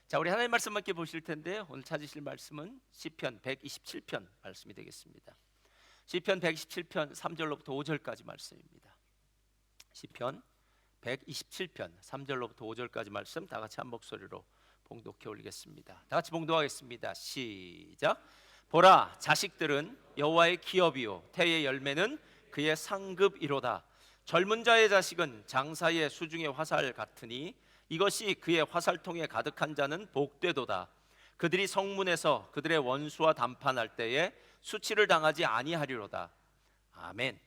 자, 우리 하나님 말씀 함께 보실 텐데요. 오늘 찾으실 말씀은 시편 127편 말씀이 되겠습니다. 시편 127편 3절로부터 5절까지 말씀입니다. 시편 127편 3절로부터 5절까지 말씀 다 같이 한 목소리로 봉독해 올리겠습니다. 다 같이 봉독하겠습니다. 시작. 보라, 자식들은 여호와의 기업이요 태의 열매는 그의 상급이로다. 젊은 자의 자식은 장사의 수중의 화살 같으니 이것이 그의 화살통에 가득한 자는 복되도다. 그들이 성문에서 그들의 원수와 담판할 때에 수치를 당하지 아니하리로다. 아멘.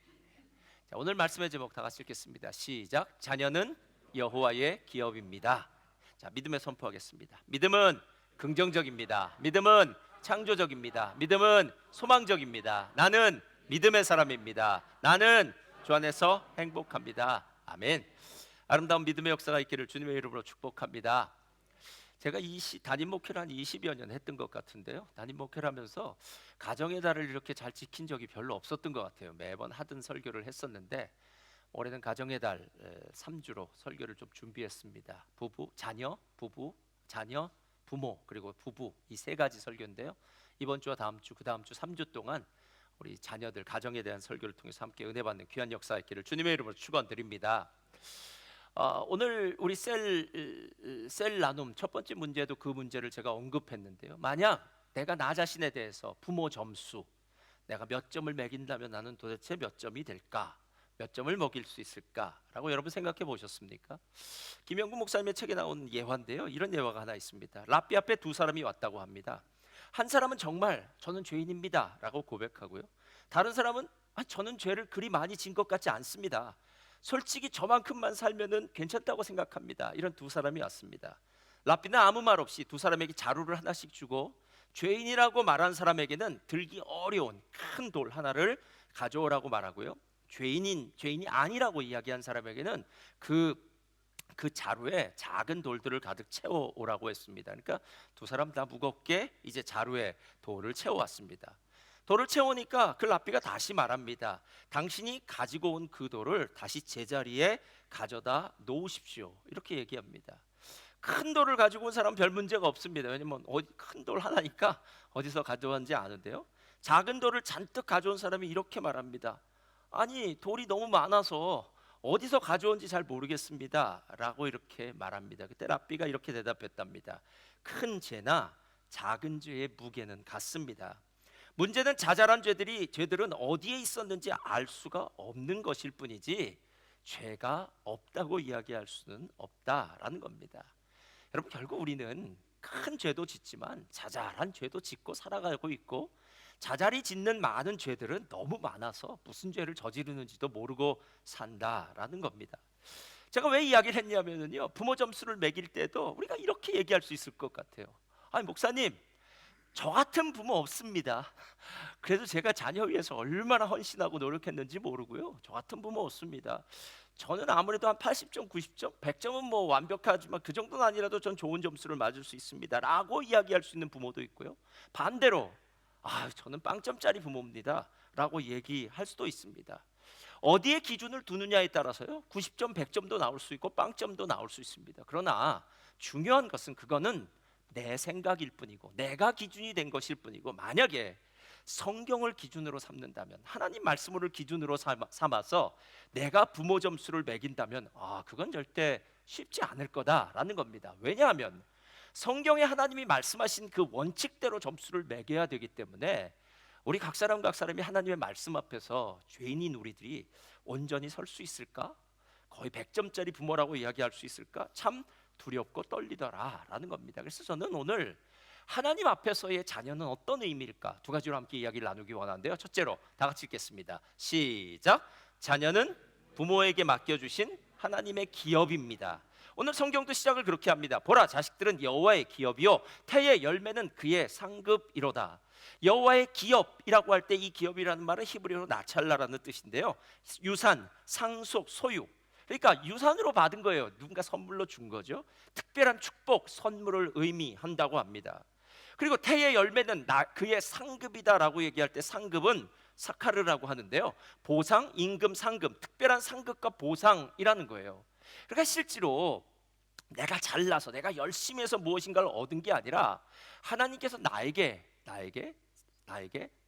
자, 오늘 말씀의 제목 다 같이 읽겠습니다. 시작. 자녀는 여호와의 기업입니다. 자, 믿음에 선포하겠습니다. 믿음은 긍정적입니다. 믿음은 창조적입니다. 믿음은 소망적입니다. 나는 믿음의 사람입니다. 나는 주 안에서 행복합니다. 아멘. 아름다운 믿음의 역사가 있기를 주님의 이름으로 축복합니다. 제가 담임 목회를 한 20여 년 했던 것 같은데요, 담임 목회를 하면서 가정의 달을 이렇게 잘 지킨 적이 별로 없었던 것 같아요. 매번 하던 설교를 했었는데 올해는 가정의 달 3주로 설교를 좀 준비했습니다. 자녀, 부모, 그리고 부부, 이 세 가지 설교인데요, 이번 주와 다음 주, 그 다음 주 3주 동안 우리 자녀들, 가정에 대한 설교를 통해서 함께 은혜 받는 귀한 역사가 있기를 주님의 이름으로 축원드립니다. 오늘 우리 셀 나눔 첫 번째 문제도 그 문제를 제가 언급했는데요, 만약 내가 나 자신에 대해서 부모 점수, 내가 몇 점을 매긴다면 나는 도대체 몇 점이 될까? 몇 점을 먹일 수 있을까라고 여러분 생각해 보셨습니까? 김영구 목사님의 책에 나온 예화인데요, 이런 예화가 하나 있습니다. 랍비 앞에 두 사람이 왔다고 합니다. 한 사람은 정말 저는 죄인입니다 라고 고백하고요, 다른 사람은 저는 죄를 그리 많이 진 것 같지 않습니다, 솔직히 저만큼만 살면은 괜찮다고 생각합니다. 이런 두 사람이 왔습니다. 랍비는 아무 말 없이 두 사람에게 자루를 하나씩 주고 죄인이라고 말한 사람에게는 들기 어려운 큰 돌 하나를 가져오라고 말하고요, 죄인이 아니라고 이야기한 사람에게는 그 자루에 작은 돌들을 가득 채워오라고 했습니다. 그러니까 두 사람 다 무겁게 이제 자루에 돌을 채워왔습니다. 돌을 채우니까 그 랍비가 다시 말합니다. 당신이 가지고 온 그 돌을 다시 제자리에 가져다 놓으십시오, 이렇게 얘기합니다. 큰 돌을 가지고 온 사람은 별 문제가 없습니다. 왜냐면 큰 돌 하나니까 어디서 가져왔는지 아는데요, 작은 돌을 잔뜩 가져온 사람이 이렇게 말합니다. 아니, 돌이 너무 많아서 어디서 가져온지 잘 모르겠습니다 라고 이렇게 말합니다. 그때 랍비가 이렇게 대답했답니다. 큰 죄나 작은 죄의 무게는 같습니다. 문제는 자잘한 죄들은 어디에 있었는지 알 수가 없는 것일 뿐이지 죄가 없다고 이야기할 수는 없다라는 겁니다. 여러분, 결국 우리는 큰 죄도 짓지만 자잘한 죄도 짓고 살아가고 있고, 자잘히 짓는 많은 죄들은 너무 많아서 무슨 죄를 저지르는지도 모르고 산다라는 겁니다. 제가 왜 이야기를 했냐면요, 부모 점수를 매길 때도 우리가 이렇게 얘기할 수 있을 것 같아요. 아니, 목사님, 저 같은 부모 없습니다. 그래도 제가 자녀 위해서 얼마나 헌신하고 노력했는지 모르고요, 저 같은 부모 없습니다. 저는 아무래도 한 80점, 90점, 100점은 뭐 완벽하지만 그 정도는 아니라도 전 좋은 점수를 맞을 수 있습니다 라고 이야기할 수 있는 부모도 있고요, 반대로 저는 빵점짜리 부모입니다 라고 얘기할 수도 있습니다. 어디에 기준을 두느냐에 따라서요, 90점, 100점도 나올 수 있고 빵점도 나올 수 있습니다. 그러나 중요한 것은 그거는 내 생각일 뿐이고 내가 기준이 된 것일 뿐이고, 만약에 성경을 기준으로 삼는다면, 하나님 말씀을 기준으로 삼아서 내가 부모 점수를 매긴다면 그건 절대 쉽지 않을 거다라는 겁니다. 왜냐하면 성경에 하나님이 말씀하신 그 원칙대로 점수를 매겨야 되기 때문에 우리 각 사람이 하나님의 말씀 앞에서 죄인인 우리들이 온전히 설 수 있을까? 거의 100점짜리 부모라고 이야기할 수 있을까? 참 두렵고 떨리더라라는 겁니다. 그래서 저는 오늘 하나님 앞에서의 자녀는 어떤 의미일까? 두 가지로 함께 이야기를 나누기 원하는데요, 첫째로 다 같이 읽겠습니다. 시작. 자녀는 부모에게 맡겨주신 하나님의 기업입니다. 오늘 성경도 시작을 그렇게 합니다. 보라, 자식들은 여호와의 기업이요 태의 열매는 그의 상급이로다. 여호와의 기업이라고 할 때 이 기업이라는 말은 히브리어로 나찰라라는 뜻인데요, 유산, 상속, 소유, 그러니까 유산으로 받은 거예요. 누군가 선물로 준 거죠. 특별한 축복, 선물을 의미한다고 합니다. 그리고 태의 열매는 그의 상급이다라고 얘기할 때 상급은 사카르라고 하는데요, 보상, 임금, 상급, 특별한 상급과 보상이라는 거예요. 그러니까 실제로 내가 잘나서 내가 열심히 해서 무엇인가를 얻은 게 아니라 하나님께서 나에게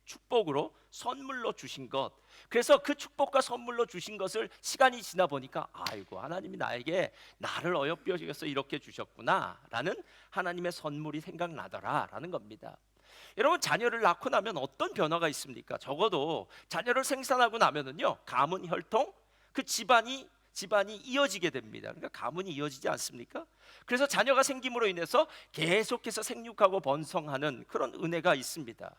축복으로 선물로 주신 것. 그래서 그 축복과 선물로 주신 것을 시간이 지나 보니까 아이고, 하나님이 나를 어여삐어서 이렇게 주셨구나라는 하나님의 선물이 생각나더라라는 겁니다. 여러분, 자녀를 낳고 나면 어떤 변화가 있습니까? 적어도 자녀를 생산하고 나면은요, 가문 혈통, 그 집안이 이어지게 됩니다. 그러니까 가문이 이어지지 않습니까? 그래서 자녀가 생김으로 인해서 계속해서 생육하고 번성하는 그런 은혜가 있습니다.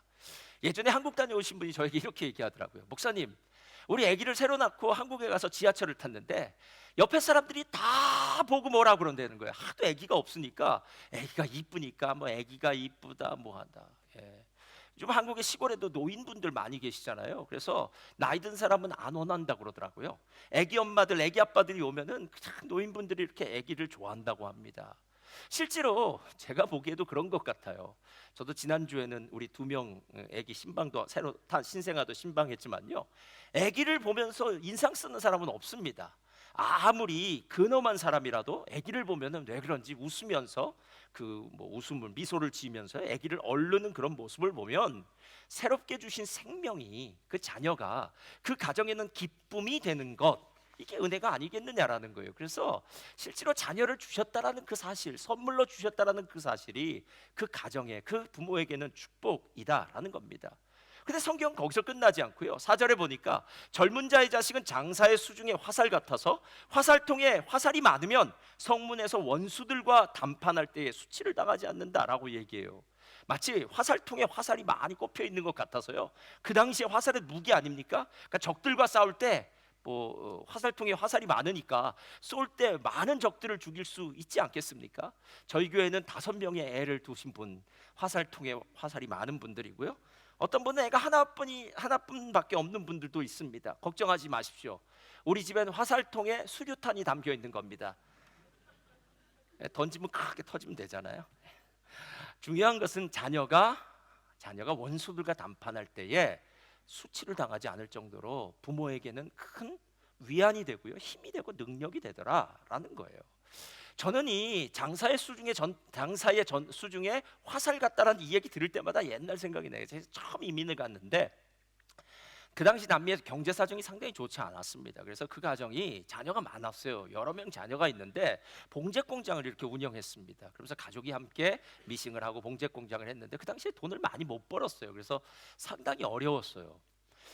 예전에 한국 다녀오신 분이 저에게 이렇게 얘기하더라고요. 목사님, 우리 아기를 새로 낳고 한국에 가서 지하철을 탔는데 옆에 사람들이 다 보고 뭐라 그런다는 거예요. 하도 아기가 없으니까, 아기가 이쁘니까 뭐 아기가 이쁘다 뭐 한다. 예. 요즘 한국의 시골에도 노인분들 많이 계시잖아요. 그래서 나이 든 사람은 안 원한다 그러더라고요. 아기 엄마들, 아기 아빠들이 오면은 그냥 노인분들이 이렇게 아기를 좋아한다고 합니다. 실제로 제가 보기에도 그런 것 같아요. 저도 지난주에는 우리 2명 아기 신방도 새로 탄 신생아도 신방했지만요, 아기를 보면서 인상 쓰는 사람은 없습니다. 아무리 근엄한 사람이라도 아기를 보면은 왜 그런지 웃으면서 그 뭐 웃음을 미소를 지으면서 아기를 얼르는 그런 모습을 보면 새롭게 주신 생명이, 그 자녀가 그 가정에는 기쁨이 되는 것, 이게 은혜가 아니겠느냐라는 거예요. 그래서 실제로 자녀를 주셨다라는 그 사실, 선물로 주셨다라는 그 사실이 그 가정에, 그 부모에게는 축복이다라는 겁니다. 근데 성경 거기서 끝나지 않고요, 4절에 보니까 젊은 자의 자식은 장사의 수중에 화살 같아서 화살통에 화살이 많으면 성문에서 원수들과 담판할 때에 수치를 당하지 않는다라고 얘기해요. 마치 화살통에 화살이 많이 꼽혀 있는 것 같아서요, 그 당시에 화살은 무기 아닙니까? 그러니까 적들과 싸울 때 화살통에 화살이 많으니까 쏠 때 많은 적들을 죽일 수 있지 않겠습니까? 저희 교회는 5명의 애를 두신 분, 화살통에 화살이 많은 분들이고요, 어떤 분은 애가 하나뿐밖에 없는 분들도 있습니다. 걱정하지 마십시오. 우리 집에는 화살통에 수류탄이 담겨 있는 겁니다. 던지면 크게 터지면 되잖아요. 중요한 것은 자녀가 원수들과 담판할 때에 수치를 당하지 않을 정도로 부모에게는 큰 위안이 되고요, 힘이 되고 능력이 되더라라는 거예요. 저는 이 장사의 수중에 화살 같다라는 이 얘기 들을 때마다 옛날 생각이 나요. 제가 처음 이민을 갔는데 그 당시 남미에서 경제 사정이 상당히 좋지 않았습니다. 그래서 그 가정이 자녀가 많았어요. 여러 명 자녀가 있는데 봉제 공장을 이렇게 운영했습니다. 그러면서 가족이 함께 미싱을 하고 봉제 공장을 했는데 그 당시에 돈을 많이 못 벌었어요. 그래서 상당히 어려웠어요.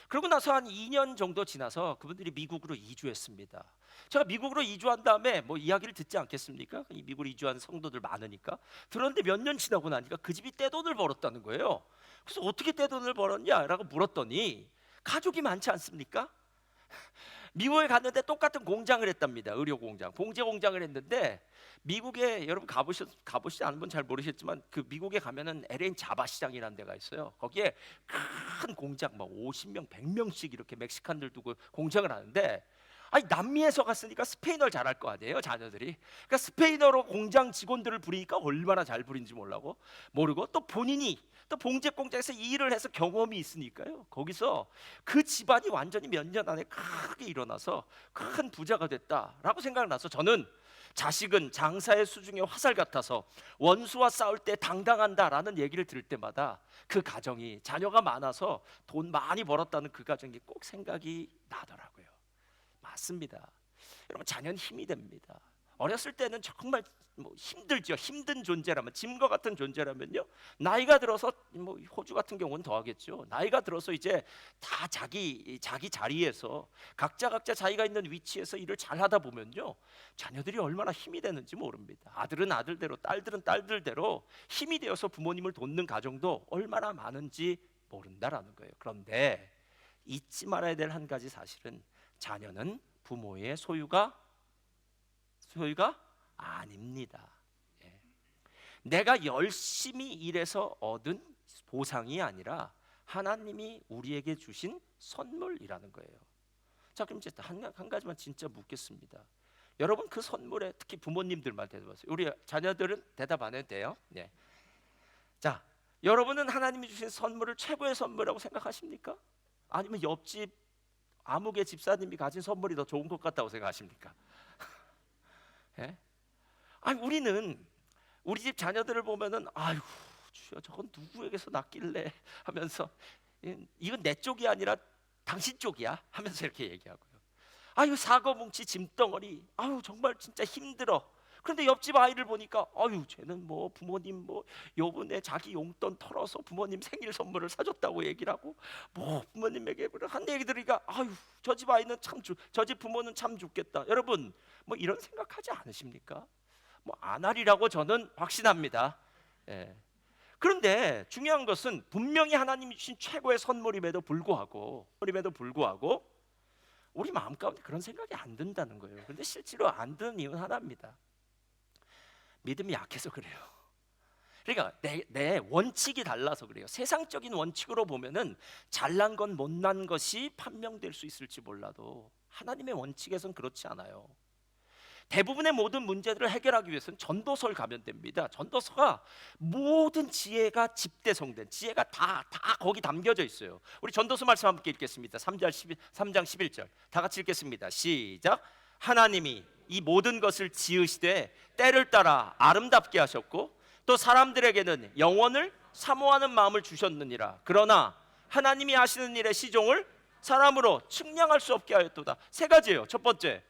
그러고 나서 한 2년 정도 지나서 그분들이 미국으로 이주했습니다. 제가 미국으로 이주한 다음에 뭐 이야기를 듣지 않겠습니까? 이 미국으로 이주한 성도들 많으니까. 들었는데 몇 년 지나고 나니까 그 집이 떼돈을 벌었다는 거예요. 그래서 어떻게 떼돈을 벌었냐라고 물었더니 가족이 많지 않습니까? 미국에 갔는데 똑같은 공장을 했답니다. 의료 공장, 봉제 공장을 했는데 미국에, 여러분 가보시지 않은 분 잘 모르셨지만 그 미국에 가면은 LA 자바 시장이라는 데가 있어요. 거기에 큰 공장 막 50명, 100명씩 이렇게 멕시칸들 두고 공장을 하는데, 아니 남미에서 갔으니까 스페인어를 잘할 거 아니에요, 자녀들이. 그러니까 스페인어로 공장 직원들을 부리니까 얼마나 잘 부린지 모르고 또 본인이 또 봉제 공장에서 일을 해서 경험이 있으니까요, 거기서 그 집안이 완전히 몇 년 안에 크게 일어나서 큰 부자가 됐다라고 생각나서, 저는 자식은 장사의 수중에 화살 같아서 원수와 싸울 때 당당한다라는 얘기를 들을 때마다 그 가정이, 자녀가 많아서 돈 많이 벌었다는 그 가정이 꼭 생각이 나더라고요. 맞습니다. 여러분, 자녀는 힘이 됩니다. 어렸을 때는 정말 힘들죠. 힘든 존재라면, 짐과 같은 존재라면요, 나이가 들어서 호주 같은 경우는 더하겠죠. 나이가 들어서 이제 다 자기 자리에서 각자 자기가 있는 위치에서 일을 잘 하다 보면요, 자녀들이 얼마나 힘이 되는지 모릅니다. 아들은 아들대로, 딸들은 딸들대로 힘이 되어서 부모님을 돕는 가정도 얼마나 많은지 모른다라는 거예요. 그런데 잊지 말아야 될 한 가지 사실은, 자녀는 부모의 소유가 아닙니다. 예. 내가 열심히 일해서 얻은 보상이 아니라 하나님이 우리에게 주신 선물이라는 거예요. 자, 그럼 이제 한 가지만 진짜 묻겠습니다. 여러분, 그 선물에, 특히 부모님들만 대답하세요. 우리 자녀들은 대답 안 해도 돼요. 네. 자, 여러분은 하나님이 주신 선물을 최고의 선물이라고 생각하십니까? 아니면 옆집 아무개 집사님이 가진 선물이 더 좋은 것 같다고 생각하십니까? 예? 아니 우리는 우리 집 자녀들을 보면은 아유 주여 저건 누구에게서 났길래 하면서 이건 내 쪽이 아니라 당신 쪽이야 하면서 이렇게 얘기하고요. 아유 사고뭉치 짐덩어리, 아유 정말 진짜 힘들어. 그런데 옆집 아이를 보니까 아유 쟤는 뭐 부모님 뭐 요번에 자기 용돈 털어서 부모님 생일 선물을 사줬다고 얘기를 하고 뭐 부모님에게 한 얘기 들으니까 아유 저 집 아이는 저 집 부모는 참 좋겠다. 여러분 뭐 이런 생각하지 않으십니까? 뭐 안 하리라고 저는 확신합니다. 예. 그런데 중요한 것은 분명히 하나님이 주신 최고의 선물임에도 불구하고 우리 마음 가운데 그런 생각이 안 든다는 거예요. 그런데 실제로 안 드는 이유는 하나입니다. 믿음이 약해서 그래요. 그러니까 내 원칙이 달라서 그래요. 세상적인 원칙으로 보면은 잘난 건 못난 것이 판명될 수 있을지 몰라도 하나님의 원칙에선 그렇지 않아요. 대부분의 모든 문제들을 해결하기 위해서는 전도서를 가면 됩니다. 전도서가 모든 지혜가 집대성된 지혜가 다 거기 담겨져 있어요. 우리 전도서 말씀 함께 읽겠습니다. 3장 11절 다 같이 읽겠습니다. 시작. 하나님이 이 모든 것을 지으시되 때를 따라 아름답게 하셨고 또 사람들에게는 영원을 사모하는 마음을 주셨느니라. 그러나 하나님이 하시는 일의 시종을 사람으로 측량할 수 없게 하였도다. 세 가지예요. 첫 번째,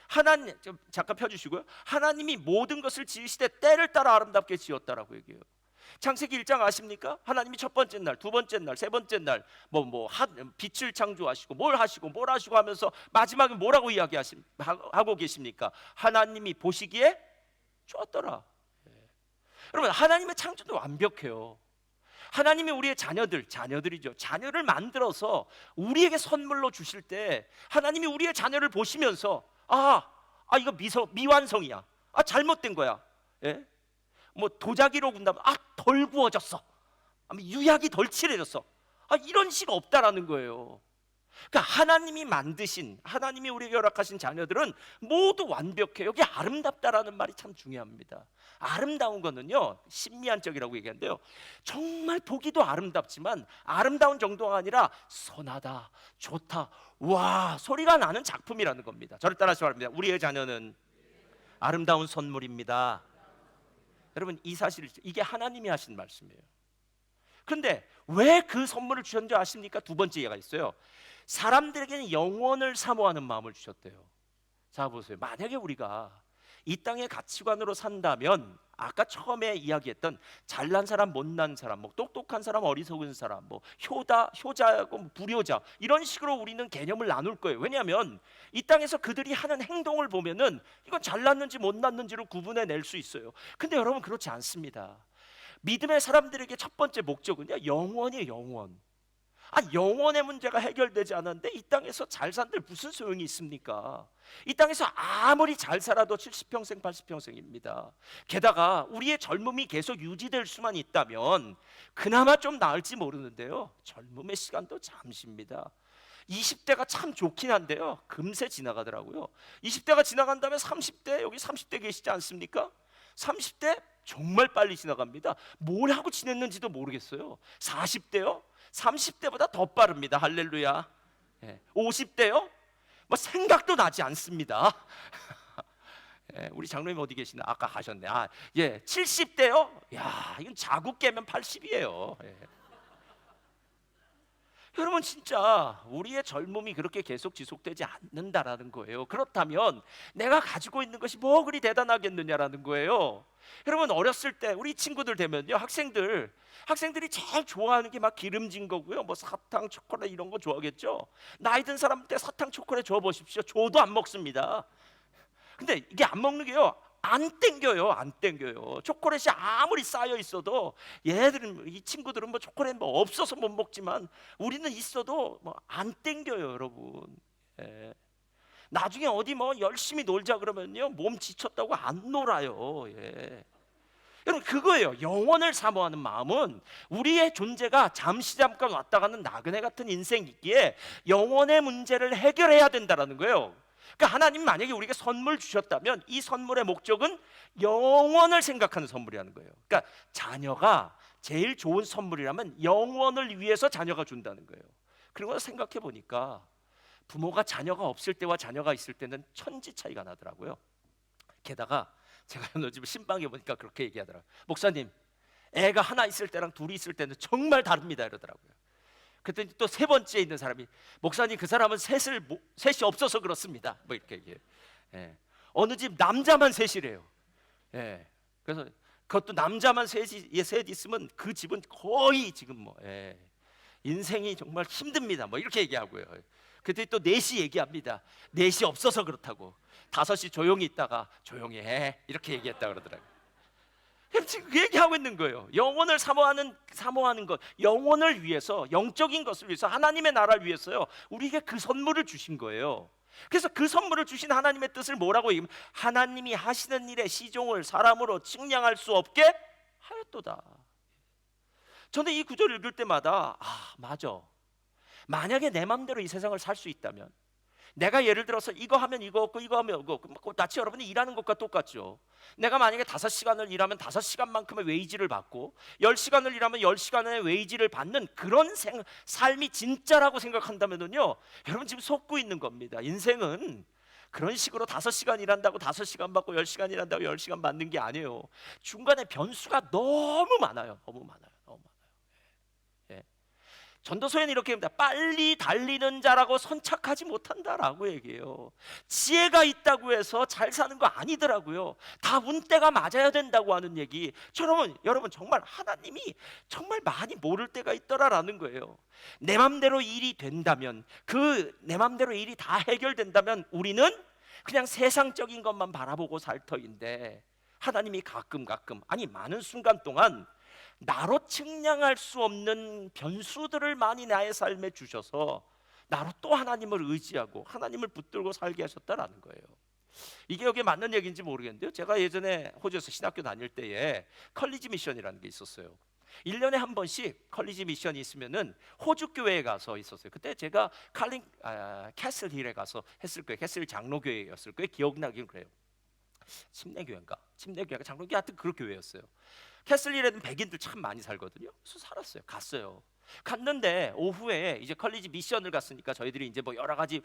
하나님, 잠깐 펴주시고요. 하나님이 모든 것을 지으시되 때를 따라 아름답게 지었다라고 얘기해요. 창세기 1장 아십니까? 하나님이 첫 번째 날, 두 번째 날, 세 번째 날 빛을 창조하시고 뭘 하시고 하면서 마지막에 뭐라고 하고 계십니까? 하나님이 보시기에 좋았더라. 여러분 하나님의 창조도 완벽해요. 하나님이 우리의 자녀들이죠. 자녀를 만들어서 우리에게 선물로 주실 때 하나님이 우리의 자녀를 보시면서 이거 미완성이야. 잘못된 거야. 예? 뭐 도자기로 군다면 덜 구워졌어. 유약이 덜 칠해졌어. 이런 식 없다라는 거예요. 그러니까 하나님이 만드신, 하나님이 우리에게 허락하신 자녀들은 모두 완벽해. 여기 아름답다라는 말이 참 중요합니다. 아름다운 거는요 신미한적이라고 얘기하는데요, 정말 보기도 아름답지만 아름다운 정도가 아니라 선하다, 좋다, 와 소리가 나는 작품이라는 겁니다. 저를 따라서 말합니다. 우리의 자녀는 아름다운 선물입니다. 여러분 이 사실, 이게 하나님이 하신 말씀이에요. 그런데 왜 그 선물을 주셨는지 아십니까? 두 번째 예가 있어요. 사람들에게는 영원을 사모하는 마음을 주셨대요. 자 보세요. 만약에 우리가 이 땅의 가치관으로 산다면 아까 처음에 이야기했던 잘난 사람, 못난 사람, 똑똑한 사람, 어리석은 사람, 효자고 불효자, 이런 식으로 우리는 개념을 나눌 거예요. 왜냐하면 이 땅에서 그들이 하는 행동을 보면은 이건 잘났는지 못났는지를 구분해낼 수 있어요. 근데 여러분 그렇지 않습니다. 믿음의 사람들에게 첫 번째 목적은요 영원이에요. 영원. 영원의 문제가 해결되지 않았는데 이 땅에서 잘 산들 무슨 소용이 있습니까? 이 땅에서 아무리 잘 살아도 70평생 80평생입니다. 게다가 우리의 젊음이 계속 유지될 수만 있다면 그나마 좀 나을지 모르는데요, 젊음의 시간도 잠시입니다. 20대가 참 좋긴 한데요 금세 지나가더라고요. 20대가 지나간 다음에 30대, 여기 30대 계시지 않습니까? 30대 정말 빨리 지나갑니다. 뭘 하고 지냈는지도 모르겠어요. 40대요? 30대보다 더 빠릅니다. 할렐루야. 50대요? 생각도 나지 않습니다. 우리 장로님 어디 계시나? 아까 가셨네. 70대요? 야, 이건 자국 깨면 80이에요. 여러분 진짜 우리의 젊음이 그렇게 계속 지속되지 않는다라는 거예요. 그렇다면 내가 가지고 있는 것이 뭐 그리 대단하겠느냐라는 거예요. 여러분 어렸을 때 우리 친구들 되면요, 학생들이 제일 좋아하는 게 막 기름진 거고요, 사탕, 초콜릿 이런 거 좋아하겠죠. 나이 든 사람한테 사탕, 초콜릿 줘 보십시오. 줘도 안 먹습니다. 근데 이게 안 먹는 게요, 안 땡겨요. 초콜릿이 아무리 쌓여 있어도 얘들은, 이 친구들은 초콜릿 없어서 못 먹지만 우리는 있어도 안 땡겨요, 여러분. 나중에 어디 열심히 놀자 그러면요 몸 지쳤다고 안 놀아요. 여러분 그거예요. 영원을 사모하는 마음은 우리의 존재가 잠깐 왔다 가는 나그네 같은 인생이기에 영원의 문제를 해결해야 된다라는 거예요. 그러니까 하나님 만약에 우리에게 선물 주셨다면 이 선물의 목적은 영원을 생각하는 선물이라는 거예요. 그러니까 자녀가 제일 좋은 선물이라면 영원을 위해서 자녀가 준다는 거예요. 그리고 생각해 보니까 부모가 자녀가 없을 때와 자녀가 있을 때는 천지 차이가 나더라고요. 게다가 제가 어느 집 신방에 보니까 그렇게 얘기하더라고요. 목사님, 애가 하나 있을 때랑 둘이 있을 때는 정말 다릅니다 이러더라고요. 그랬더니 또 세 번째에 있는 사람이, 목사님 그 사람은 셋이 없어서 그렇습니다 뭐 이렇게 얘기해요. 예. 어느 집 남자만 셋이래요. 예. 그래서 그것도 남자만 셋 있으면 그 집은 거의 지금 뭐 인생이 정말 힘듭니다 뭐 이렇게 얘기하고요. 그때 또 넷이 얘기합니다. 넷이 없어서 그렇다고. 다섯이 조용히 있다가 조용히 해 이렇게 얘기했다 그러더라고요. 지금 그 얘기하고 있는 거예요. 영혼을 사모하는 것, 영혼을 위해서, 영적인 것을 위해서, 하나님의 나라를 위해서요, 우리에게 그 선물을 주신 거예요. 그래서 그 선물을 주신 하나님의 뜻을 뭐라고 얘기하면, 하나님이 하시는 일에 시종을 사람으로 측량할 수 없게 하였도다. 저는 이 구절을 읽을 때마다 맞아. 만약에 내 맘대로 이 세상을 살 수 있다면, 내가 예를 들어서 이거 하면 이거 없고 이거 하면 이거 없고, 마치 여러분이 일하는 것과 똑같죠. 내가 만약에 5시간을 일하면 5시간만큼의 웨이지를 받고 10시간을 일하면 10시간의 웨이지를 받는 그런 삶이 진짜라고 생각한다면요, 여러분 지금 속고 있는 겁니다. 인생은 그런 식으로 5시간 일한다고 5시간 받고 10시간 일한다고 10시간 받는 게 아니에요. 중간에 변수가 너무 많아요. 너무 많아요. 전도서에는 이렇게 합니다. 빨리 달리는 자라고 선착하지 못한다라고 얘기해요. 지혜가 있다고 해서 잘 사는 거 아니더라고요. 다 운때가 맞아야 된다고 하는 얘기. 여러분 정말 하나님이 정말 많이 모를 때가 있더라라는 거예요. 내 맘대로 일이 된다면, 내 맘대로 일이 다 해결된다면 우리는 그냥 세상적인 것만 바라보고 살 터인데, 하나님이 가끔 아니 많은 순간 동안 나로 측량할 수 없는 변수들을 많이 나의 삶에 주셔서 나로 또 하나님을 의지하고 하나님을 붙들고 살게 하셨다라는 거예요. 이게 여기에 맞는 얘기인지 모르겠는데요, 제가 예전에 호주에서 신학교 다닐 때에 컬리지 미션이라는 게 있었어요. 1년에 한 번씩 컬리지 미션이 있으면은 호주 교회에 가서 있었어요. 그때 제가 캐슬 힐에 가서 했을 거예요. 캐슬 장로교회였을 거예요. 기억나긴 그래요. 침례교회가 장로교회, 하여튼 그 교회였어요. 캐슬힐에는 백인들 참 많이 살거든요. 그래서 살았어요. 갔는데 오후에 이제 컬리지 미션을 갔으니까 저희들이 이제 뭐 여러 가지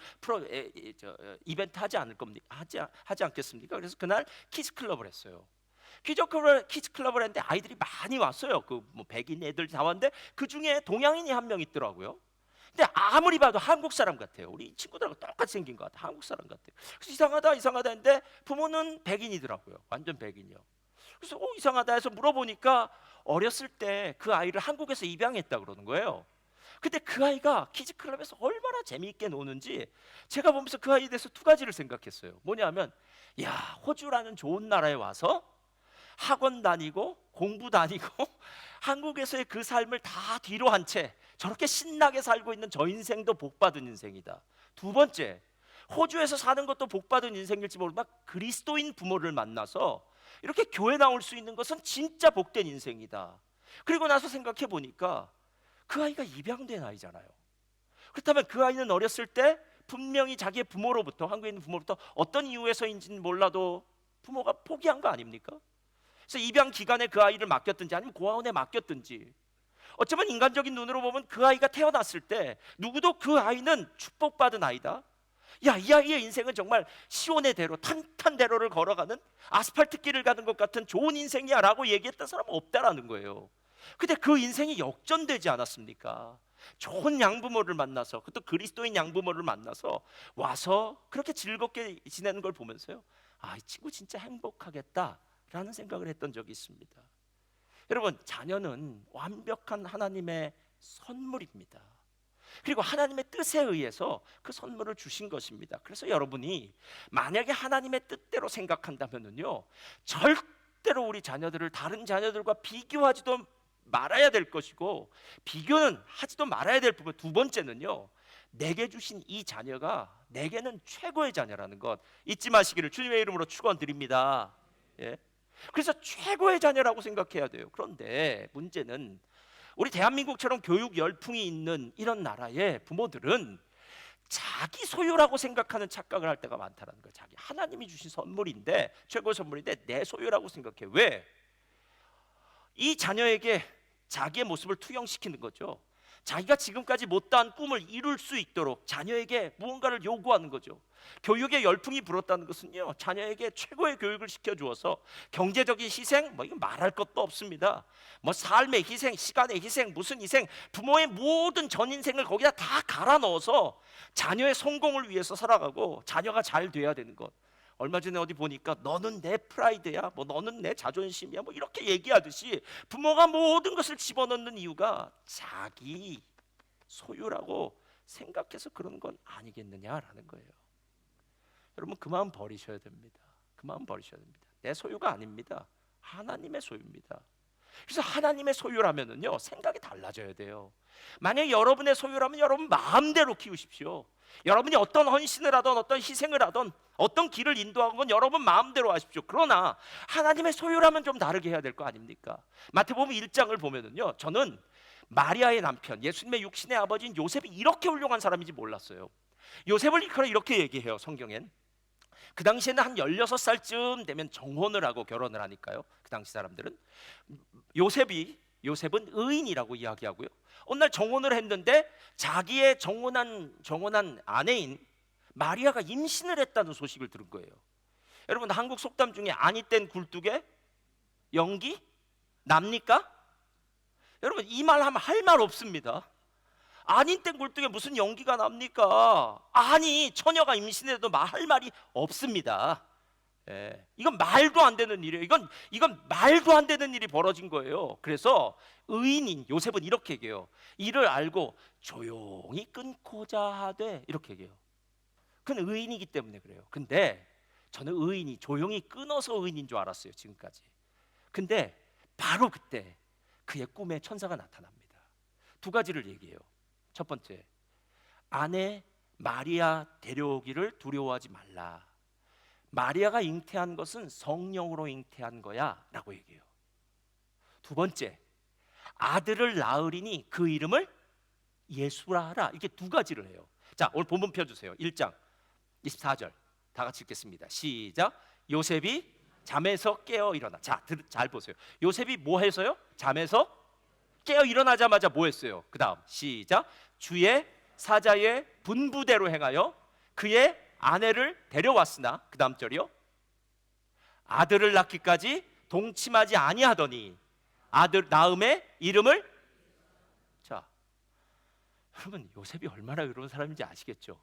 이벤트 하지 않겠습니까? 그래서 그날 키즈 클럽을 했어요. 키즈 클럽을 했는데 아이들이 많이 왔어요. 그 뭐 백인 애들 다 왔는데 그 중에 동양인이 한 명 있더라고요. 근데 아무리 봐도 한국 사람 같아요. 우리 친구들하고 똑같이 생긴 것 같아. 한국 사람 같아요. 그래서 이상하다 했는데 부모는 백인이더라고요. 완전 백인이요. 그래서 이상하다 해서 물어보니까 어렸을 때 그 아이를 한국에서 입양했다 그러는 거예요. 근데 그 아이가 키즈클럽에서 얼마나 재미있게 노는지 제가 보면서 그 아이에 대해서 두 가지를 생각했어요. 뭐냐면, 야, 호주라는 좋은 나라에 와서 학원 다니고 공부 다니고 한국에서의 그 삶을 다 뒤로 한 채 저렇게 신나게 살고 있는 저 인생도 복받은 인생이다. 두 번째, 호주에서 사는 것도 복받은 인생일지 모르지만 그리스도인 부모를 만나서 이렇게 교회 나올 수 있는 것은 진짜 복된 인생이다. 그리고 나서 생각해 보니까 그 아이가 입양된 아이잖아요. 그렇다면 그 아이는 어렸을 때 분명히 자기의 부모로부터, 한국에 있는 부모로부터 어떤 이유에서인지는 몰라도 부모가 포기한 거 아닙니까? 그래서 입양 기간에 그 아이를 맡겼든지 아니면 고아원에 맡겼든지, 어쩌면 인간적인 눈으로 보면 그 아이가 태어났을 때 누구도 그 아이는 축복받은 아이다, 야, 이 아이의 인생은 정말 시온의 대로, 탄탄대로를 걸어가는 아스팔트 길을 가는 것 같은 좋은 인생이야 라고 얘기했던 사람은 없다라는 거예요. 근데 그 인생이 역전되지 않았습니까? 좋은 양부모를 만나서, 그것도 그리스도인 양부모를 만나서 와서 그렇게 즐겁게 지내는 걸 보면서요, 이 친구 진짜 행복하겠다라는 생각을 했던 적이 있습니다. 여러분, 자녀는 완벽한 하나님의 선물입니다. 그리고 하나님의 뜻에 의해서 그 선물을 주신 것입니다. 그래서 여러분이 만약에 하나님의 뜻대로 생각한다면요, 절대로 우리 자녀들을 다른 자녀들과 비교하지도 말아야 될 것이고, 비교는 하지도 말아야 될 부분. 두 번째는요, 내게 주신 이 자녀가 내게는 최고의 자녀라는 것 잊지 마시기를 주님의 이름으로 축원드립니다. 예? 그래서 최고의 자녀라고 생각해야 돼요. 그런데 문제는 우리 대한민국처럼 교육 열풍이 있는 이런 나라의 부모들은 자기 소유라고 생각하는 착각을 할 때가 많다는 거예요. 자기 하나님이 주신 선물인데, 최고의 선물인데 내 소유라고 생각해. 왜? 이 자녀에게 자기의 모습을 투영시키는 거죠. 자기가 지금까지 못다한 꿈을 이룰 수 있도록 자녀에게 무언가를 요구하는 거죠. 교육에 열풍이 불었다는 것은요, 자녀에게 최고의 교육을 시켜주어서 경제적인 희생, 이거 말할 것도 없습니다. 삶의 희생, 시간의 희생, 무슨 희생, 부모의 모든 전 인생을 거기다 다 갈아 넣어서 자녀의 성공을 위해서 살아가고 자녀가 잘 돼야 되는 것. 얼마 전에 어디 보니까 너는 내 프라이드야, 너는 내 자존심이야, 이렇게 얘기하듯이 부모가 모든 것을 집어넣는 이유가 자기 소유라고 생각해서 그러는 건 아니겠느냐라는 거예요. 여러분, 그 마음 버리셔야 됩니다. 그 마음 버리셔야 됩니다. 내 소유가 아닙니다. 하나님의 소유입니다. 그래서 하나님의 소유라면은요, 생각이 달라져야 돼요. 만약에 여러분의 소유라면 여러분 마음대로 키우십시오. 여러분이 어떤 헌신을 하던 어떤 희생을 하던 어떤 길을 인도하는 건 여러분 마음대로 하십시오. 그러나 하나님의 소유라면 좀 다르게 해야 될 거 아닙니까? 마태복음 1장을 보면은요, 저는 마리아의 남편, 예수님의 육신의 아버지인 요셉이 이렇게 훌륭한 사람인지 몰랐어요. 요셉을 이렇게 얘기해요, 성경엔. 그 당시에는 한 16살쯤 되면 정혼을 하고 결혼을 하니까요. 그 당시 사람들은 요셉은 의인이라고 이야기하고요. 어느 날 정혼을 했는데 자기의 정혼한 아내인 마리아가 임신을 했다는 소식을 들은 거예요. 여러분, 한국 속담 중에 아니 땐 굴뚝에 연기 납니까? 여러분, 이 말 하면 할 말 없습니다. 아닌 땐 굴뚝에 무슨 연기가 납니까? 아니, 처녀가 임신해도 할 말이 없습니다. 이건 말도 안 되는 일이에요. 이건 말도 안 되는 일이 벌어진 거예요. 그래서 의인인 요셉은 이렇게 얘기해요. 이를 알고 조용히 끊고자 하되, 이렇게 얘기해요. 그는 의인이기 때문에 그래요. 근데 저는 의인이 조용히 끊어서 의인인 줄 알았어요, 지금까지. 근데 바로 그때 그의 꿈에 천사가 나타납니다. 두 가지를 얘기해요. 첫 번째, 아내 마리아 데려오기를 두려워하지 말라. 마리아가 잉태한 것은 성령으로 잉태한 거야 라고 얘기해요. 두 번째, 아들을 낳으리니 그 이름을 예수라 하라. 이렇게 두 가지를 해요. 자, 오늘 본문 펴주세요. 1장 24절 다 같이 읽겠습니다. 시작. 요셉이 잠에서 깨어 일어나. 자, 잘 보세요. 요셉이 뭐 해서요? 잠에서 깨어 일어나자마자 뭐 했어요? 그 다음 시작. 주의 사자의 분부대로 행하여 그의 아내를 데려왔으나, 그 다음 절이요, 아들을 낳기까지 동침하지 아니하더니 아들 낳음의 이름을. 자, 여러분, 요셉이 얼마나 의로운 사람인지 아시겠죠?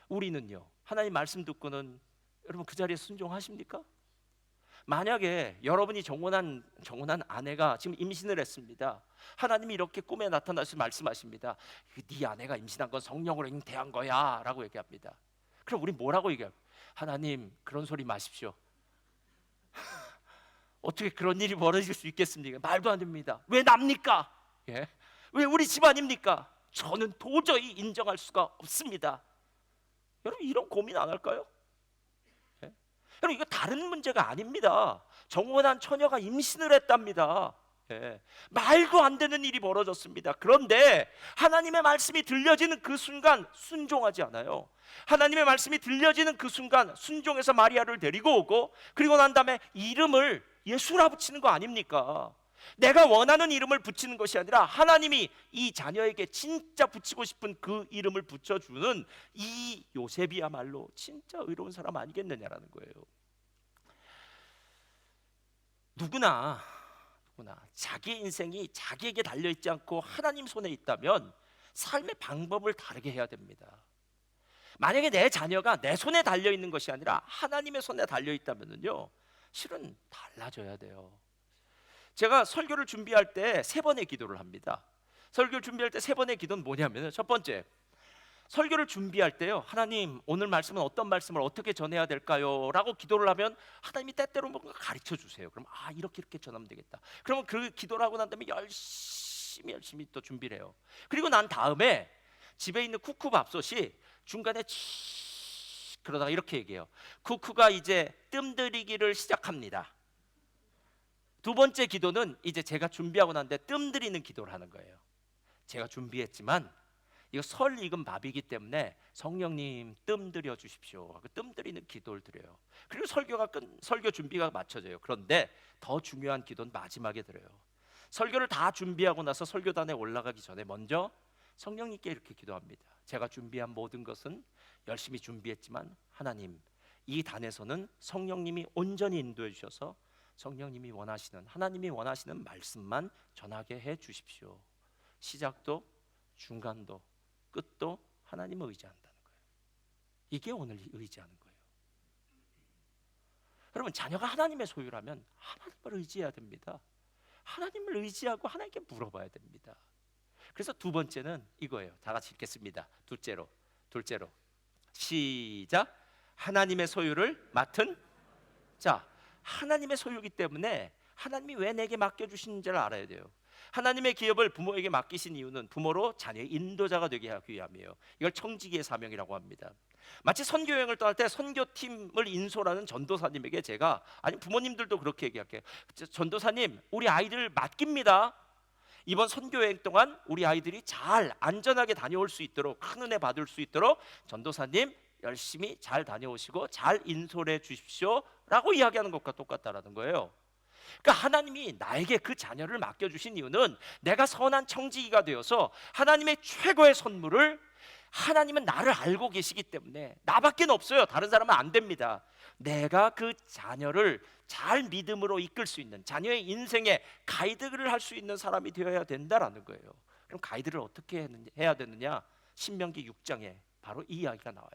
우리는요, 하나님 말씀 듣고는 여러분 그 자리에 순종하십니까? 만약에 여러분이 정혼한 아내가 지금 임신을 했습니다. 하나님이 이렇게 꿈에 나타나서 말씀하십니다. 네 아내가 임신한 건 성령으로 잉태한 거야 라고 얘기합니다. 그럼 우리 뭐라고 얘기해요? 하나님, 그런 소리 마십시오. 어떻게 그런 일이 벌어질 수 있겠습니까? 말도 안 됩니다. 왜 납니까? 예? 왜 우리 집안입니까? 저는 도저히 인정할 수가 없습니다. 여러분, 이런 고민 안 할까요? 예? 여러분, 이거 다른 문제가 아닙니다. 정혼한 처녀가 임신을 했답니다. 예. 말도 안 되는 일이 벌어졌습니다. 그런데 하나님의 말씀이 들려지는 그 순간 순종하지 않아요. 하나님의 말씀이 들려지는 그 순간 순종해서 마리아를 데리고 오고, 그리고 난 다음에 이름을 예수라 붙이는 거 아닙니까? 내가 원하는 이름을 붙이는 것이 아니라 하나님이 이 자녀에게 진짜 붙이고 싶은 그 이름을 붙여주는 이 요셉이야말로 진짜 의로운 사람 아니겠느냐라는 거예요. 누구나 자기 인생이 자기에게 달려있지 않고 하나님 손에 있다면 삶의 방법을 다르게 해야 됩니다. 만약에 내 자녀가 내 손에 달려있는 것이 아니라 하나님의 손에 달려있다면요, 실은 달라져야 돼요. 제가 설교를 준비할 때 3번의 기도를 합니다. 설교를 준비할 때 3번의 기도는 뭐냐면, 첫 번째, 설교를 준비할 때요, 하나님, 오늘 말씀은 어떤 말씀을 어떻게 전해야 될까요? 라고 기도를 하면 하나님이 때때로 뭔가 가르쳐 주세요. 그럼 이렇게 전하면 되겠다. 그러면 그 기도를 하고 난 다음에 열심히 또 준비를 해요. 그리고 난 다음에 집에 있는 쿠쿠밥솥이 중간에 그러다가 이렇게 얘기해요. 쿠쿠가 이제 뜸들이기를 시작합니다. 두 번째 기도는 이제 제가 준비하고 난 뒤에 뜸들이는 기도를 하는 거예요. 제가 준비했지만 이거 설 익은 밥이기 때문에 성령님 뜸들여 주십시오 하고 뜸들이는 기도를 드려요. 그리고 설교 준비가 맞춰져요. 그런데 더 중요한 기도는 마지막에 드려요. 설교를 다 준비하고 나서 설교단에 올라가기 전에 먼저 성령님께 이렇게 기도합니다. 제가 준비한 모든 것은 열심히 준비했지만 하나님, 이 단에서는 성령님이 온전히 인도해 주셔서 성령님이 원하시는, 하나님이 원하시는 말씀만 전하게 해 주십시오. 시작도 중간도 끝도 하나님을 의지한다는 거예요. 이게 오늘 의지하는 거예요. 여러분, 자녀가 하나님의 소유라면 하나님을 의지해야 됩니다. 하나님을 의지하고 하나님께 물어봐야 됩니다. 그래서 두 번째는 이거예요. 다 같이 읽겠습니다. 둘째로 시작. 하나님의 소유를 맡은 자, 하나님의 소유이기 때문에 하나님이 왜 내게 맡겨주시는지를 알아야 돼요. 하나님의 기업을 부모에게 맡기신 이유는 부모로 자녀의 인도자가 되게 하기 위함이에요. 이걸 청지기의 사명이라고 합니다. 마치 선교 여행을 떠날 때 선교팀을 인솔하는 전도사님에게 제가, 아니 부모님들도 그렇게 얘기할게요. 전도사님, 우리 아이들 맡깁니다. 이번 선교 여행 동안 우리 아이들이 잘 안전하게 다녀올 수 있도록, 큰 은혜 받을 수 있도록 전도사님 열심히 잘 다녀오시고 잘 인솔해 주십시오 라고 이야기하는 것과 똑같다라는 거예요. 그러니까 하나님이 나에게 그 자녀를 맡겨주신 이유는 내가 선한 청지기가 되어서 하나님의 최고의 선물을, 하나님은 나를 알고 계시기 때문에 나밖에 없어요. 다른 사람은 안 됩니다. 내가 그 자녀를 잘 믿음으로 이끌 수 있는, 자녀의 인생에 가이드를 할 수 있는 사람이 되어야 된다라는 거예요. 그럼 가이드를 어떻게 해야 되느냐? 신명기 6장에 바로 이 이야기가 나와요.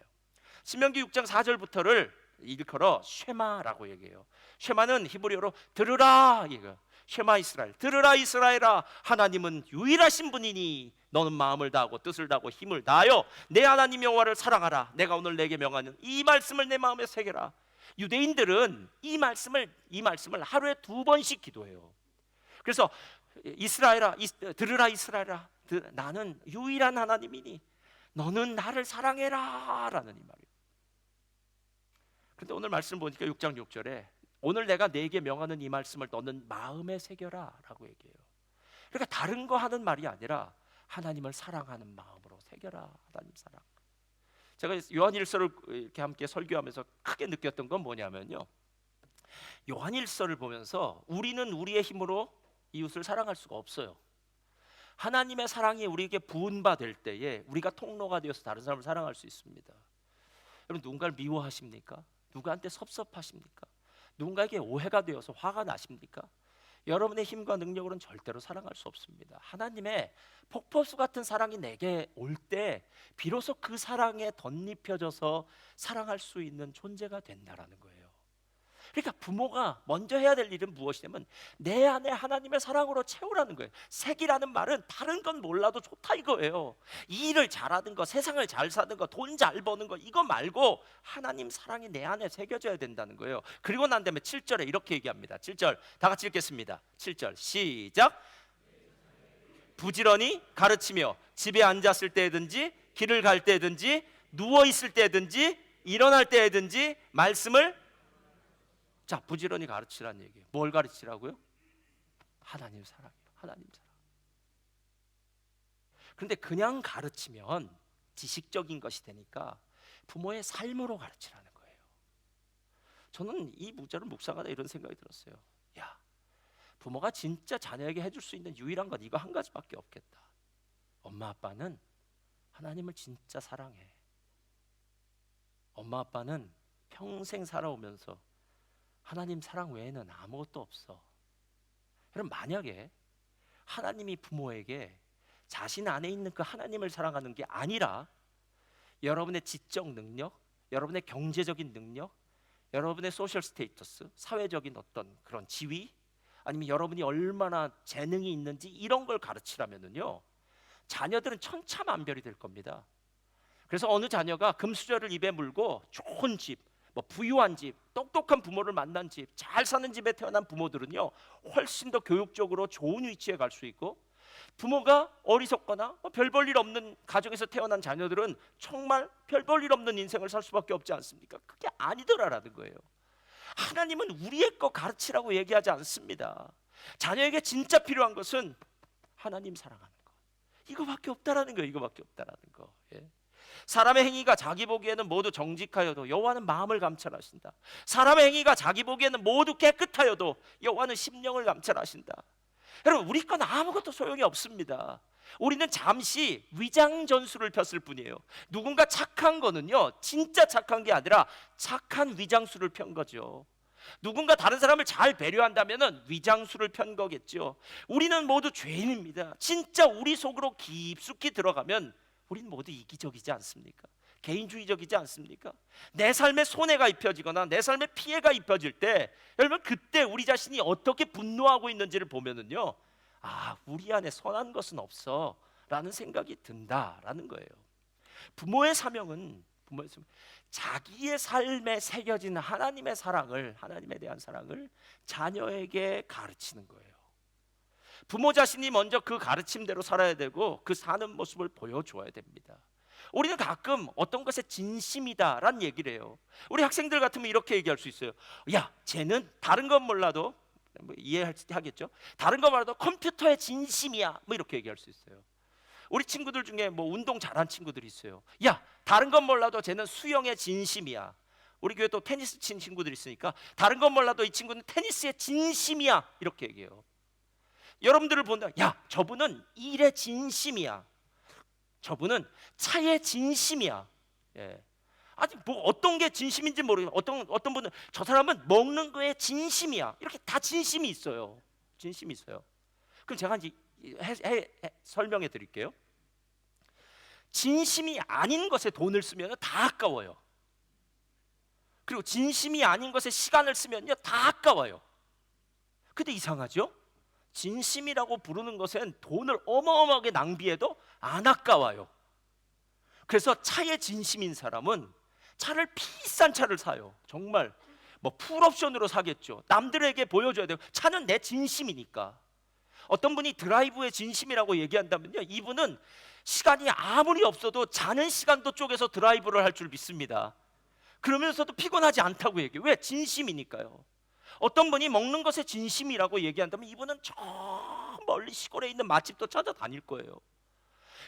신명기 6장 4절부터를 일컬어 쉐마라고 얘기해요. 쉐마는 히브리어로 들으라 이거. 쉐마 이스라엘, 들으라 이스라엘아, 하나님은 유일하신 분이니 너는 마음을 다하고 뜻을 다하고 힘을 다하여 내 하나님 여호와를 사랑하라. 내가 오늘 내게 명하는 이 말씀을 내 마음에 새겨라. 유대인들은 이 말씀을 하루에 2번씩 기도해요. 그래서 이스라엘아, 들으라 이스라엘아, 나는 유일한 하나님이니 너는 나를 사랑해라 라는 이 말이에요. 그런데 오늘 말씀 보니까 6장 6절에 오늘 내가 네게 명하는 이 말씀을 너는 마음에 새겨라 라고 얘기해요. 그러니까 다른 거 하는 말이 아니라 하나님을 사랑하는 마음으로 새겨라. 하나님 사랑. 제가 요한일서를 이렇게 함께 설교하면서 크게 느꼈던 건 뭐냐면요, 요한일서를 보면서 우리는 우리의 힘으로 이웃을 사랑할 수가 없어요. 하나님의 사랑이 우리에게 부은바될 때에 우리가 통로가 되어서 다른 사람을 사랑할 수 있습니다. 여러분, 누군가를 미워하십니까? 누구한테 섭섭하십니까? 누군가에게 오해가 되어서 화가 나십니까? 여러분의 힘과 능력으로는 절대로 사랑할 수 없습니다. 하나님의 폭포수 같은 사랑이 내게 올 때 비로소 그 사랑에 덧입혀져서 사랑할 수 있는 존재가 된다라는 거예요. 그러니까 부모가 먼저 해야 될 일은 무엇이냐면 내 안에 하나님의 사랑으로 채우라는 거예요. 색이라는 말은 다른 건 몰라도 좋다 이거예요. 일을 잘하는 거, 세상을 잘 사는 거, 돈 잘 버는 거, 이거 말고 하나님 사랑이 내 안에 새겨져야 된다는 거예요. 그리고 난 다음에 7절에 이렇게 얘기합니다. 7절 다 같이 읽겠습니다. 7절 시작. 부지런히 가르치며 집에 앉았을 때든지 길을 갈 때든지 누워 있을 때든지 일어날 때든지 말씀을, 자, 부지런히 가르치라는 얘기예요. 뭘 가르치라고요? 하나님 사랑이에요. 하나님 사랑. 그런데 그냥 가르치면 지식적인 것이 되니까 부모의 삶으로 가르치라는 거예요. 저는 이 문자를 묵상하다 이런 생각이 들었어요. 야, 부모가 진짜 자녀에게 해줄 수 있는 유일한 건 이거 한 가지밖에 없겠다. 엄마 아빠는 하나님을 진짜 사랑해. 엄마 아빠는 평생 살아오면서 하나님 사랑 외에는 아무것도 없어. 여러분, 만약에 하나님이 부모에게 자신 안에 있는 그 하나님을 사랑하는 게 아니라 여러분의 지적 능력, 여러분의 경제적인 능력, 여러분의 소셜 스테이터스, 사회적인 어떤 그런 지위, 아니면 여러분이 얼마나 재능이 있는지 이런 걸 가르치라면은요, 자녀들은 천차만별이 될 겁니다. 그래서 어느 자녀가 금수저를 입에 물고 좋은 집, 뭐 부유한 집, 똑똑한 부모를 만난 집, 잘 사는 집에 태어난 부모들은요 훨씬 더 교육적으로 좋은 위치에 갈 수 있고, 부모가 어리석거나 별 볼 일 없는 가정에서 태어난 자녀들은 정말 별 볼 일 없는 인생을 살 수밖에 없지 않습니까? 그게 아니더라라는 거예요. 하나님은 우리의 거 가르치라고 얘기하지 않습니다. 자녀에게 진짜 필요한 것은 하나님 사랑하는 것, 이거밖에 없다라는 거예요. 이거밖에 없다라는 거. 예. 사람의 행위가 자기 보기에는 모두 정직하여도 여호와는 마음을 감찰하신다. 사람의 행위가 자기 보기에는 모두 깨끗하여도 여호와는 심령을 감찰하신다. 여러분, 우리 건 아무것도 소용이 없습니다. 우리는 잠시 위장 전술을 폈을 뿐이에요. 누군가 착한 거는요, 진짜 착한 게 아니라 착한 위장술을 편 거죠. 누군가 다른 사람을 잘 배려한다면은 위장술을 편 거겠죠. 우리는 모두 죄인입니다. 진짜 우리 속으로 깊숙이 들어가면 우리는 모두 이기적이지 않습니까? 개인주의적이지 않습니까? 내 삶에 손해가 입혀지거나 내 삶에 피해가 입혀질 때, 여러분, 그때 우리 자신이 어떻게 분노하고 있는지를 보면은요, 아, 우리 안에 선한 것은 없어 라는 생각이 든다라는 거예요. 부모의 사명은 자기의 삶에 새겨진 하나님의 사랑을, 하나님에 대한 사랑을 자녀에게 가르치는 거예요. 부모 자신이 먼저 그 가르침대로 살아야 되고 그 사는 모습을 보여줘야 됩니다. 우리는 가끔 어떤 것에 진심이다라는 얘기를 해요. 우리 학생들 같으면 이렇게 얘기할 수 있어요. 야, 쟤는 다른 건 몰라도 뭐 이해하겠죠? 다른 거 말아도 컴퓨터에 진심이야, 뭐 이렇게 얘기할 수 있어요. 우리 친구들 중에 뭐 운동 잘하는 친구들이 있어요. 야, 다른 건 몰라도 쟤는 수영에 진심이야. 우리 교회 또 테니스 친 친구들이 있으니까 다른 건 몰라도 이 친구는 테니스에 진심이야, 이렇게 얘기해요. 여러분들을 본다. 야, 저분은 일에 진심이야. 저분은 차에 진심이야. 예. 아직 뭐 어떤 게 진심인지 모르겠어요. 어떤 분은 저 사람은 먹는 거에 진심이야. 이렇게 다 진심이 있어요. 진심이 있어요. 그럼 제가 이제 설명해 드릴게요. 진심이 아닌 것에 돈을 쓰면 다 아까워요. 그리고 진심이 아닌 것에 시간을 쓰면요, 다 아까워요. 근데 이상하죠? 진심이라고 부르는 것엔 돈을 어마어마하게 낭비해도 안 아까워요. 그래서 차에 진심인 사람은 차를, 비싼 차를 사요. 정말 뭐 풀옵션으로 사겠죠. 남들에게 보여줘야 돼요. 차는 내 진심이니까. 어떤 분이 드라이브의 진심이라고 얘기한다면요, 이분은 시간이 아무리 없어도 자는 시간도 쪼개서 드라이브를 할 줄 믿습니다. 그러면서도 피곤하지 않다고 얘기해요. 왜? 진심이니까요. 어떤 분이 먹는 것에 진심이라고 얘기한다면 이분은 저 멀리 시골에 있는 맛집도 찾아다닐 거예요.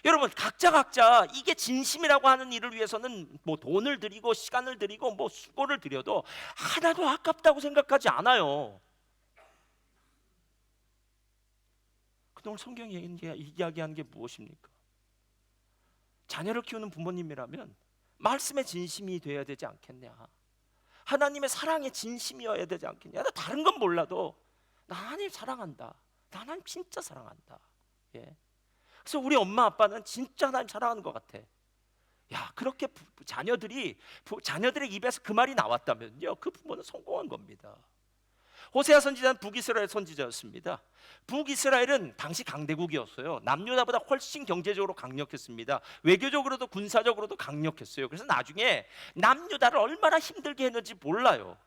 여러분, 각자 이게 진심이라고 하는 일을 위해서는 뭐 돈을 들이고 시간을 들이고 뭐 수고를 들여도 하나도 아깝다고 생각하지 않아요. 근데 오늘 성경이 이야기하는 게 무엇입니까? 자녀를 키우는 부모님이라면 말씀의 진심이 되어야 되지 않겠냐? 하나님의 사랑의 진심이어야 되지 않겠냐? 나 다른 건 몰라도 나 하나님 사랑한다. 나 하나님 진짜 사랑한다. 예. 그래서 우리 엄마 아빠는 진짜 하나님 사랑하는 것 같아. 야, 그렇게 자녀들의 입에서 그 말이 나왔다면요, 그 부모는 성공한 겁니다. 호세아 선지자는 북이스라엘 선지자였습니다. 북이스라엘은 당시 강대국이었어요. 남유다보다 훨씬 경제적으로 강력했습니다. 외교적으로도 군사적으로도 강력했어요. 그래서 나중에 남유다를 얼마나 힘들게 했는지 몰라요.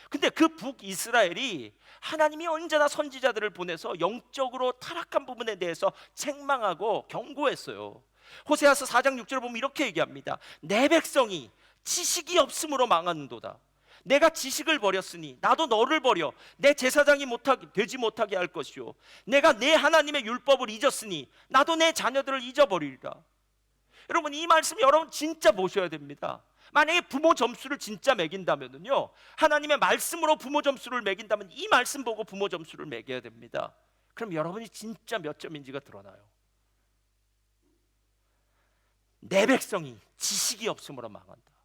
근데 그 북이스라엘이 하나님이 언제나 선지자들을 보내서 영적으로 타락한 부분에 대해서 책망하고 경고했어요. 호세아서 4장 6절을 보면 이렇게 얘기합니다. 내 백성이 지식이 없음으로 망하는도다. 내가 지식을 버렸으니 나도 너를 버려 내 제사장이 되지 못하게 할 것이요, 내가 내 하나님의 율법을 잊었으니 나도 내 자녀들을 잊어버리리라. 여러분, 이 말씀 여러분 진짜 보셔야 됩니다. 만약에 부모 점수를 진짜 매긴다면요, 하나님의 말씀으로 부모 점수를 매긴다면 이 말씀 보고 부모 점수를 매겨야 됩니다. 그럼 여러분이 진짜 몇 점인지가 드러나요. 내 백성이 지식이 없음으로 망한다.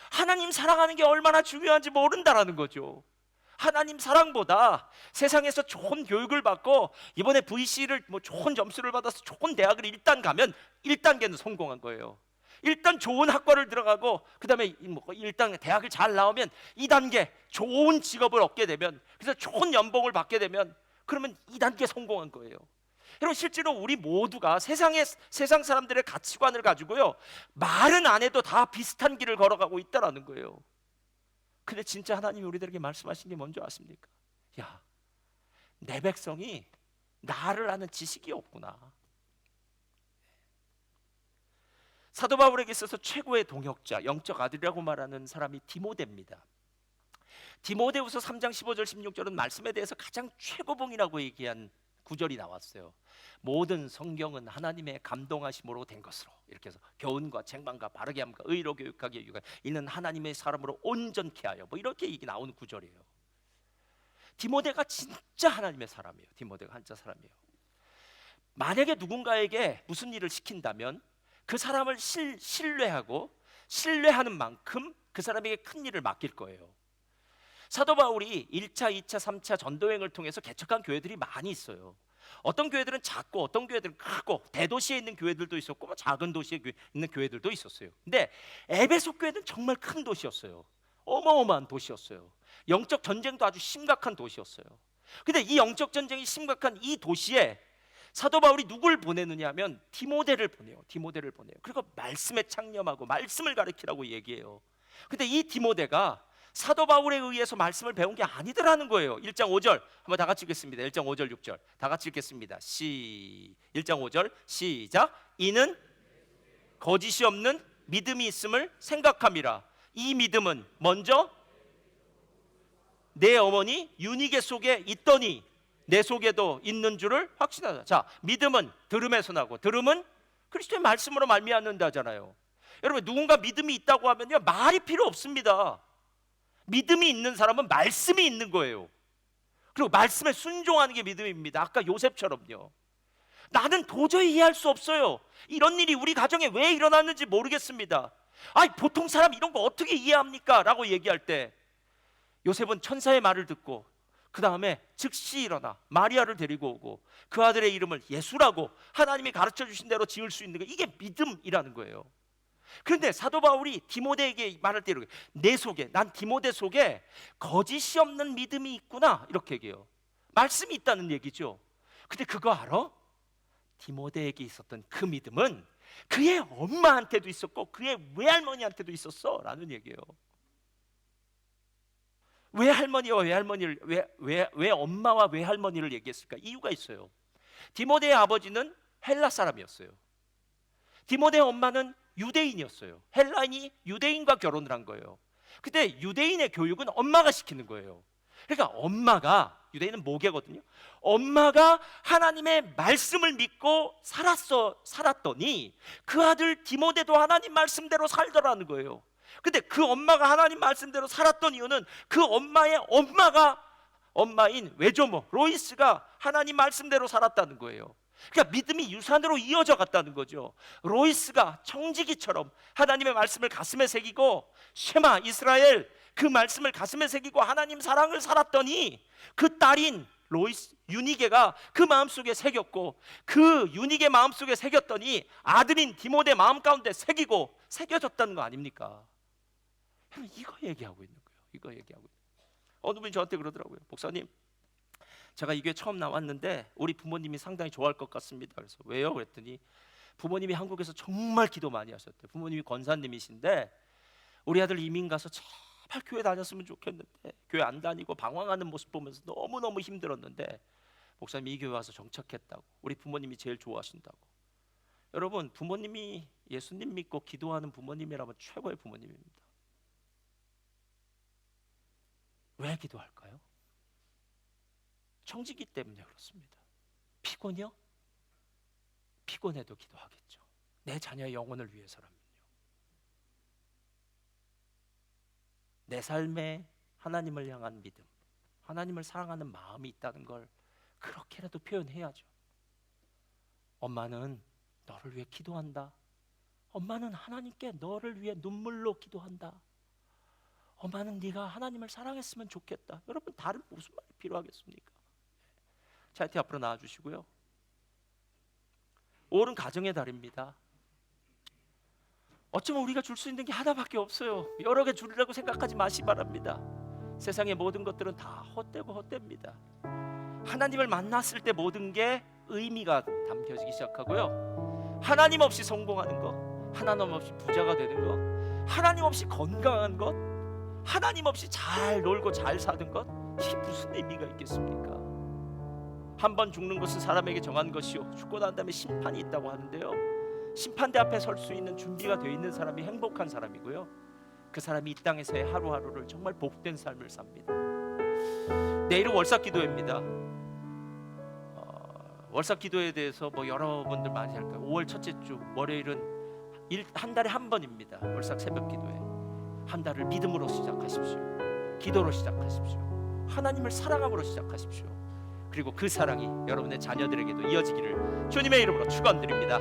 하나님 사랑하는 게 얼마나 중요한지 모른다라는 거죠. 하나님 사랑보다 세상에서 좋은 교육을 받고 이번에 VC를 뭐 좋은 점수를 받아서 좋은 대학을 일단 가면 1단계는 성공한 거예요. 일단 좋은 학과를 들어가고 그다음에 일단 대학을 잘 나오면 2단계 좋은 직업을 얻게 되면, 그래서 좋은 연봉을 받게 되면, 그러면 2단계 성공한 거예요. 여러분, 실제로 우리 모두가 세상 사람들의 가치관을 가지고요, 말은 안 해도 다 비슷한 길을 걸어가고 있다라는 거예요. 근데 진짜 하나님이 우리들에게 말씀하신 게 뭔지 아십니까? 야, 내 백성이 나를 아는 지식이 없구나. 사도 바울에게 있어서 최고의 동역자, 영적 아들이라고 말하는 사람이 디모데입니다. 디모데후서 3장 15절 16절은 말씀에 대해서 가장 최고봉이라고 얘기한 구절이 나왔어요. 모든 성경은 하나님의 감동하심으로 된 것으로, 이렇게 해서 교훈과 책망과 바르게 함과 의로 교육하게 이는 하나님의 사람으로 온전케 하여, 뭐 이렇게 얘기 나오는 구절이에요. 디모데가 진짜 하나님의 사람이에요. 디모데가 한자 사람이에요. 만약에 누군가에게 무슨 일을 시킨다면 그 사람을 신뢰하고 신뢰하는 만큼 그 사람에게 큰 일을 맡길 거예요. 사도 바울이 1차, 2차, 3차 전도행을 통해서 개척한 교회들이 많이 있어요. 어떤 교회들은 작고 어떤 교회들은 크고 대도시에 있는 교회들도 있었고 작은 도시에 있는 교회들도 있었어요. 근데 에베소 교회는 정말 큰 도시였어요. 어마어마한 도시였어요. 영적 전쟁도 아주 심각한 도시였어요. 근데 이 영적 전쟁이 심각한 이 도시에 사도 바울이 누굴 보내느냐 하면 디모데를 보내요. 디모데를 보내요. 그리고 말씀에 창념하고 말씀을 가르치라고 얘기해요. 근데 이 디모데가 사도 바울에 의해서 말씀을 배운 게 아니더라는 거예요. 1장 5절 한번 다 같이 읽겠습니다. 1장 5절 6절 다 같이 읽겠습니다. 1장 5절 시작. 이는 거짓이 없는 믿음이 있음을 생각함이라. 이 믿음은 먼저 내 어머니 유니게 속에 있더니 내 속에도 있는 줄을 확신하다. 자, 믿음은 들음에서 나고 들음은 그리스도의 말씀으로 말미암는다잖아요. 여러분, 누군가 믿음이 있다고 하면요 말이 필요 없습니다. 믿음이 있는 사람은 말씀이 있는 거예요. 그리고 말씀에 순종하는 게 믿음입니다. 아까 요셉처럼요. 나는 도저히 이해할 수 없어요. 이런 일이 우리 가정에 왜 일어났는지 모르겠습니다. 아니, 보통 사람 이런 거 어떻게 이해합니까? 라고 얘기할 때 요셉은 천사의 말을 듣고 그 다음에 즉시 일어나 마리아를 데리고 오고 그 아들의 이름을 예수라고 하나님이 가르쳐 주신 대로 지을 수 있는 거, 이게 믿음이라는 거예요. 그런데 사도 바울이 디모데에게 말할 때 이렇게, 내 속에, 난 디모데 속에 거짓이 없는 믿음이 있구나, 이렇게 얘기해요. 말씀이 있다는 얘기죠. 근데 그거 알아? 디모데에게 있었던 그 믿음은 그의 엄마한테도 있었고 그의 외할머니한테도 있었어 라는 얘기예요. 외할머니와 외할머니를 왜 엄마와 외할머니를 얘기했을까? 이유가 있어요. 디모데의 아버지는 헬라 사람이었어요. 디모데의 엄마는 유대인이었어요. 헬라인이 유대인과 결혼을 한 거예요. 근데 유대인의 교육은 엄마가 시키는 거예요. 그러니까 엄마가, 유대인은 모계거든요. 엄마가 하나님의 말씀을 믿고 살았더니 그 아들 디모데도 하나님 말씀대로 살더라는 거예요. 근데 그 엄마가 하나님 말씀대로 살았던 이유는 그 엄마의 엄마인 외조모 로이스가 하나님 말씀대로 살았다는 거예요. 그러니까 믿음이 유산으로 이어져 갔다는 거죠. 로이스가 청지기처럼 하나님의 말씀을 가슴에 새기고 쉐마 이스라엘, 그 말씀을 가슴에 새기고 하나님 사랑을 살았더니 그 딸인 로이스 유니게가 그 마음속에 새겼고, 그 유니게 마음속에 새겼더니 아들인 디모데 마음 가운데 새겨졌다는 거 아닙니까? 이거 얘기하고 있는 거예요. 이거 얘기하고 있는 거예요. 어느 분이 저한테 그러더라고요. 목사님, 제가 이 교회 처음 나왔는데 우리 부모님이 상당히 좋아할 것 같습니다. 그래서 왜요? 그랬더니 부모님이 한국에서 정말 기도 많이 하셨대요. 부모님이 권사님이신데 우리 아들 이민 가서 제발 교회 다녔으면 좋겠는데 교회 안 다니고 방황하는 모습 보면서 너무너무 힘들었는데 목사님이 이 교회 와서 정착했다고, 우리 부모님이 제일 좋아하신다고. 여러분, 부모님이 예수님 믿고 기도하는 부모님이라면 최고의 부모님입니다. 왜 기도할까요? 청지기 때문에 그렇습니다. 피곤이요? 피곤해도 기도하겠죠. 내 자녀의 영혼을 위해서라면요. 내 삶에 하나님을 향한 믿음, 하나님을 사랑하는 마음이 있다는 걸 그렇게라도 표현해야죠. 엄마는 너를 위해 기도한다. 엄마는 하나님께 너를 위해 눈물로 기도한다. 엄마는 네가 하나님을 사랑했으면 좋겠다. 여러분, 다른 무슨 말이 필요하겠습니까? 차이티 앞으로 나와주시고요. 5월은 가정의 달입니다. 어쩌면 우리가 줄 수 있는 게 하나밖에 없어요. 여러 개 주려고 생각하지 마시 바랍니다. 세상의 모든 것들은 다 헛되고 헛됩니다. 하나님을 만났을 때 모든 게 의미가 담겨지기 시작하고요. 하나님 없이 성공하는 것, 하나님 없이 부자가 되는 것, 하나님 없이 건강한 것, 하나님 없이 잘 놀고 잘 사는 것, 이게 무슨 의미가 있겠습니까? 한 번 죽는 것은 사람에게 정한 것이요 죽고 난 다음에 심판이 있다고 하는데요, 심판대 앞에 설 수 있는 준비가 되어 있는 사람이 행복한 사람이고요, 그 사람이 이 땅에서의 하루하루를 정말 복된 삶을 삽니다. 내일은 월삭기도회입니다. 월삭기도에 대해서 여러분들 많이 할 거예요. 5월 첫째 주 월요일은 한 달에 한 번입니다. 월삭 새벽기도회. 한 달을 믿음으로 시작하십시오. 기도로 시작하십시오. 하나님을 사랑함으로 시작하십시오. 그리고 그 사랑이 여러분의 자녀들에게도 이어지기를 주님의 이름으로 축원드립니다.